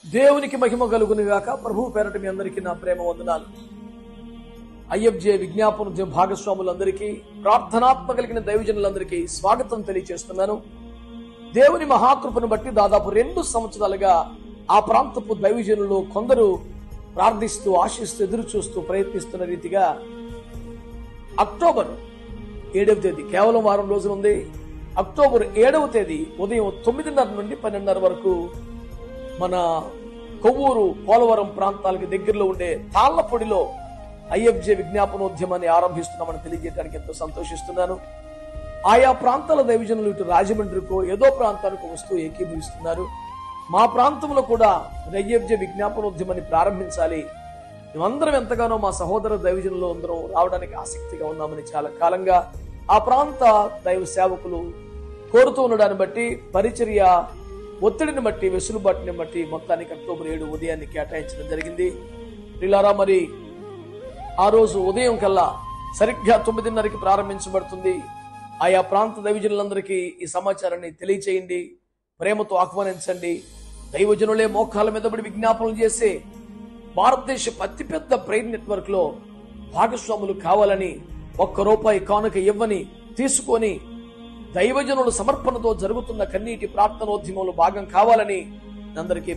దేవునికి మహిమ కలుగును గాక. ప్రభువు పేరట మీ అందరికీ నా ప్రేమ వందనాలు. ఐఎఫ్జే విజ్ఞాపన భాగస్వాములందరికీ, ప్రార్థనాత్మ కలిగిన దైవజనులందరికీ స్వాగతం తెలియజేస్తున్నాను. దేవుని మహాకృపను బట్టి దాదాపు 2 సంవత్సరాలుగా ఆ ప్రాంతపు దైవజనులు కొందరు ప్రార్థిస్తూ, ఆశిస్తూ, ఎదురు చూస్తూ ప్రయత్నిస్తున్న రీతిగా అక్టోబర్ 7వ తేదీ, కేవలం వారం రోజులు ఉంది. అక్టోబర్ 7వ తేదీ ఉదయం 9:30 నుండి 12:30 వరకు మన కొవ్వూరు, పోలవరం ప్రాంతాలకు దగ్గరలో ఉండే తాళ్లపొడిలో ఐఎఫ్జే విజ్ఞాపనోద్యమాన్ని ఆరంభిస్తున్నామని తెలియజేయడానికి ఎంతో సంతోషిస్తున్నాను. ఆయా ప్రాంతాల దైవజనులు ఇటు రాజమండ్రికో ఏదో ప్రాంతానికి వస్తూ ఏకీభవిస్తున్నారు. మా ప్రాంతంలో కూడా ఐఎఫ్జే విజ్ఞాపనోద్యమాన్ని ప్రారంభించాలి, మేమందరం ఎంతగానో మా సహోదర దైవజనులు అందరం రావడానికి ఆసక్తిగా ఉన్నామని చాలా కాలంగా ఆ ప్రాంత దైవ సేవకులు కోరుతూ ఉండడాన్ని బట్టి, పరిచర్య ఒత్తిడిని బట్టి, వెసులుబాటుని బట్టి మొత్తానికి అక్టోబర్ 7 ఉదయాన్ని కేటాయించడం జరిగింది. పిల్లారా, మరి ఆ రోజు ఉదయం కల్లా సరిగ్గా 9:30కి ప్రారంభించబడుతుంది. ఆయా ప్రాంత దైవజనులందరికీ ఈ సమాచారాన్ని తెలియచేయండి, ప్రేమతో ఆహ్వానించండి. దైవజనులే మోకాళ్ళ మీద పడి విజ్ఞాపనలు చేసే భారతదేశ అతిపెద్ద ప్రేయర్ నెట్వర్క్ లో భాగస్వాములు కావాలని, ₹1 కానుక ఇవ్వని తీసుకొని దైవజనుల సమర్పణతో జరుగుతున్న కన్నీటి ప్రార్థనోద్యమంలో భాగం కావాలని అందరికీ